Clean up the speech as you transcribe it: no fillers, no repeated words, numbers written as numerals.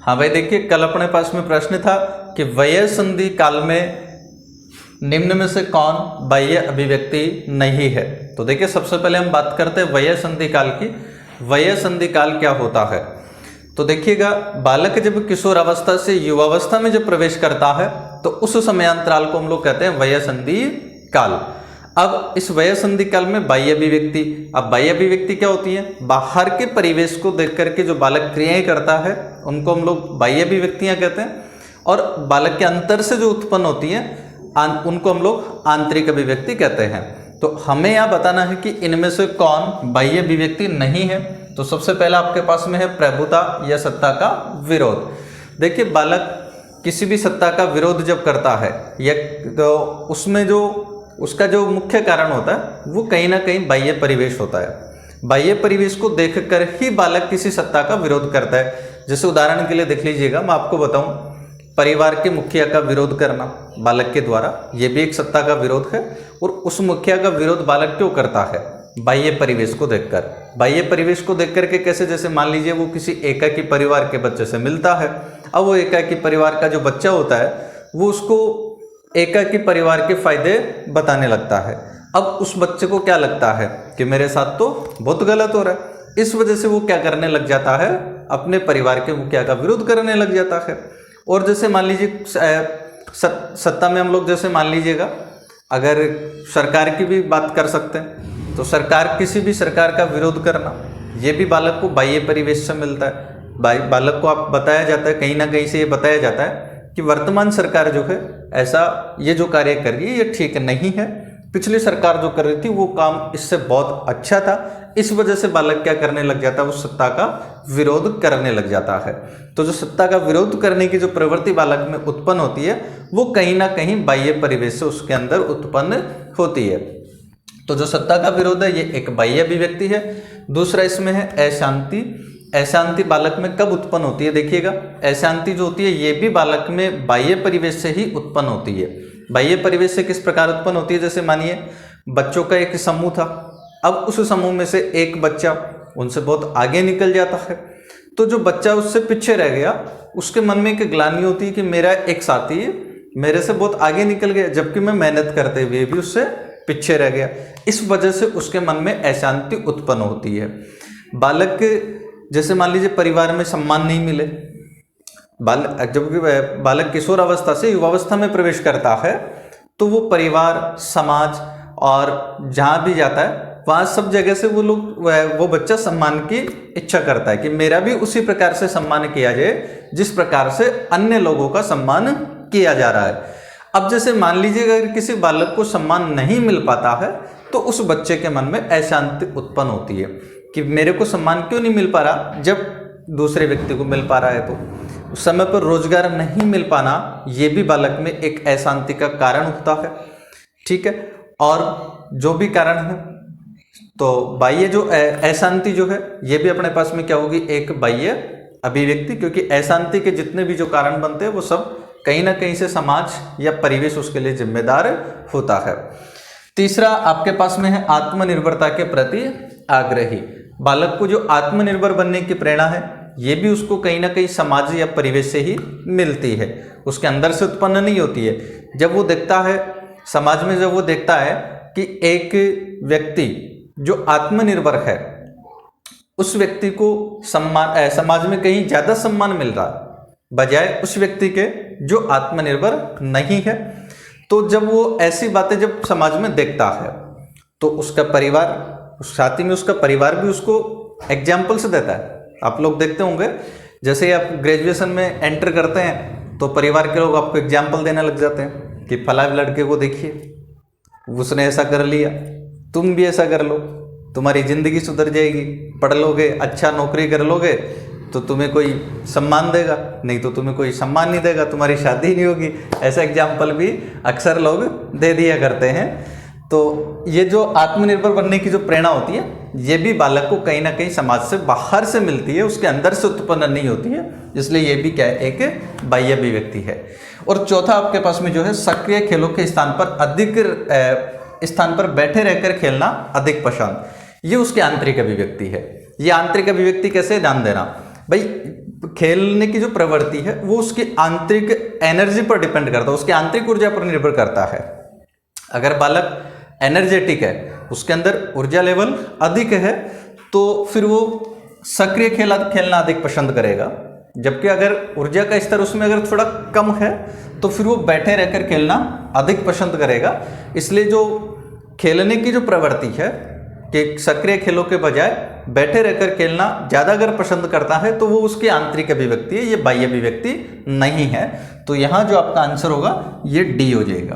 हाँ भाई देखिए, कल अपने पास में प्रश्न था कि वयः संधि काल में निम्न में से कौन बाह्य अभिव्यक्ति नहीं है। तो देखिए सबसे पहले हम बात करते हैं वयः संधि काल की। वयः संधि काल क्या होता है? तो देखिएगा, बालक जब किशोर अवस्था से युवावस्था में जब प्रवेश करता है तो उस समयांतराल को हम लोग कहते हैं वयः संधि काल। अब इस वयः संधि काल में बाह्य अभिव्यक्ति, अब बाह्य अभिव्यक्ति क्या होती है? बाहर के परिवेश को देख करके जो बालक क्रियाएं करता है उनको हम लोग बाह्य अभिव्यक्तियां कहते हैं, और बालक के अंतर से जो उत्पन्न होती हैं उनको हम लोग आंतरिक अभिव्यक्ति कहते हैं। तो हमें यह बताना है कि इनमें से कौन बाह्य अभिव्यक्ति नहीं है। तो सबसे पहला आपके पास में है प्रभुता या सत्ता का विरोध। देखिए, बालक किसी भी सत्ता का विरोध जब करता है या तो उसमें जो उसका जो मुख्य कारण होता है वो कहीं ना कहीं बाह्य परिवेश होता है। बाह्य परिवेश को देखकर ही बालक किसी सत्ता का विरोध करता है। जैसे उदाहरण के लिए देख लीजिएगा, मैं आपको बताऊं, परिवार के मुखिया का विरोध करना बालक के द्वारा, ये भी एक सत्ता का विरोध है। और उस मुखिया का विरोध बालक क्यों करता है? बाह्य परिवेश को देखकर। बाह्य परिवेश को देख करके कैसे? जैसे मान लीजिए वो किसी एकाकी परिवार के बच्चे से मिलता है। अब वो एकाकी परिवार का जो बच्चा होता है वो उसको एकाकी परिवार के फायदे बताने लगता है। अब उस बच्चे को क्या लगता है कि मेरे साथ तो बहुत गलत हो रहा है। इस वजह से वो क्या करने लग जाता है? अपने परिवार के मुखिया का विरोध करने लग जाता है। और जैसे मान लीजिए सत्ता में हम लोग जैसे मान लीजिएगा, अगर सरकार की भी बात कर सकते हैं तो सरकार, किसी भी सरकार का विरोध करना, ये भी बालक को बाह्य परिवेश से मिलता है। बालक को आप बताया जाता है, कहीं ना कहीं से ये बताया जाता है कि वर्तमान सरकार जो है ऐसा ये जो कार्य कर रही है ये ठीक नहीं है। पिछली सरकार जो कर रही थी वो काम इससे बहुत अच्छा था। इस वजह से बालक क्या करने लग जाता है? उस सत्ता का विरोध करने लग जाता है। तो जो सत्ता का विरोध करने की जो प्रवृत्ति बालक में उत्पन्न होती है वो कहीं ना कहीं बाह्य परिवेश से उसके अंदर उत्पन्न होती है। तो जो सत्ता का विरोध है ये एक बाह्य अभिव्यक्ति है। दूसरा इसमें है अशांति। अशांति बालक में कब उत्पन्न होती है? देखिएगा, अशांति जो होती है ये भी बालक में बाह्य परिवेश से ही उत्पन्न होती है। बाह्य परिवेश से किस प्रकार उत्पन्न होती है? जैसे मानिए बच्चों का एक समूह था, अब उस समूह में से एक बच्चा उनसे बहुत आगे निकल जाता है। तो जो बच्चा उससे पीछे रह गया उसके मन में एक ग्लानि होती है कि मेरा एक साथी मेरे से बहुत आगे निकल गया, जबकि मैं मेहनत करते हुए भी उससे पीछे रह गया। इस वजह से उसके मन में अशांति उत्पन्न होती है। बालक, जैसे मान लीजिए परिवार में सम्मान नहीं मिले, जब बालक किशोर अवस्था से युवावस्था में प्रवेश करता है तो वो परिवार, समाज और जहाँ भी जाता है वहाँ सब जगह से वो बच्चा सम्मान की इच्छा करता है कि मेरा भी उसी प्रकार से सम्मान किया जाए जिस प्रकार से अन्य लोगों का सम्मान किया जा रहा है। अब जैसे मान लीजिए अगर किसी बालक को सम्मान नहीं मिल पाता है तो उस बच्चे के मन में अशांति उत्पन्न होती है कि मेरे को सम्मान क्यों नहीं मिल पा रहा जब दूसरे व्यक्ति को मिल पा रहा है। तो उस समय पर रोजगार नहीं मिल पाना ये भी बालक में एक अशांति का कारण होता है। ठीक है, और जो भी कारण है तो बाह्य जो अशांति जो है ये भी अपने पास में क्या होगी? एक बाह्य अभिव्यक्ति, क्योंकि अशांति के जितने भी जो कारण बनते हैं वो सब कहीं ना कहीं से समाज या परिवेश उसके लिए जिम्मेदार होता है। तीसरा आपके पास में है आत्मनिर्भरता के प्रति आग्रही। बालक को जो आत्मनिर्भर बनने की प्रेरणा है ये भी उसको कहीं ना कहीं समाज या परिवेश से ही मिलती है, उसके अंदर से उत्पन्न नहीं होती है। जब वो देखता है समाज में, जब वो देखता है कि एक व्यक्ति जो आत्मनिर्भर है उस व्यक्ति को सम्मान, समाज में कहीं ज्यादा सम्मान मिल रहा है बजाय उस व्यक्ति के जो आत्मनिर्भर नहीं है, तो जब वो ऐसी बातें जब समाज में देखता है तो उसका परिवार, उस साथी में उसका परिवार भी उसको एग्जाम्पल से देता है। आप लोग देखते होंगे, जैसे आप ग्रेजुएशन में एंटर करते हैं तो परिवार के लोग आपको एग्जाम्पल देने लग जाते हैं कि फला लड़के को देखिए, उसने ऐसा कर लिया, तुम भी ऐसा कर लो, तुम्हारी ज़िंदगी सुधर जाएगी, पढ़ लोगे, अच्छा नौकरी कर लोगे तो तुम्हें कोई सम्मान देगा, नहीं तो तुम्हें कोई सम्मान नहीं देगा, तुम्हारी शादी नहीं होगी। ऐसा एग्जाम्पल भी अक्सर लोग दे दिया करते हैं। तो ये जो आत्मनिर्भर बनने की जो प्रेरणा होती है ये भी बालक को कहीं ना कहीं समाज से बाहर से मिलती है, उसके अंदर से उत्पन्न नहीं होती है, इसलिए ये भी क्या है? एक बाह्य अभिव्यक्ति है। और चौथा आपके पास में जो है सक्रिय खेलों के स्थान पर अधिक स्थान पर बैठे रहकर खेलना अधिक पसंद, ये उसकी आंतरिक अभिव्यक्ति है। ये आंतरिक अभिव्यक्ति कैसे? ध्यान देना भाई, खेलने की जो प्रवृत्ति है वो उसकी आंतरिक एनर्जी पर डिपेंड करता है, उसकी आंतरिक ऊर्जा पर निर्भर करता है। अगर बालक एनर्जेटिक है, उसके अंदर ऊर्जा लेवल अधिक है, तो फिर वो सक्रिय खेलना अधिक पसंद करेगा। जबकि अगर ऊर्जा का स्तर उसमें अगर थोड़ा कम है तो फिर वो बैठे रहकर खेलना अधिक पसंद करेगा। इसलिए जो खेलने की जो प्रवृत्ति है कि सक्रिय खेलों के बजाय बैठे रहकर खेलना ज़्यादा अगर पसंद करता है तो वो उसकी आंतरिक अभिव्यक्ति है, ये बाह्य अभिव्यक्ति नहीं है। तो यहाँ जो आपका आंसर होगा ये डी हो जाएगा।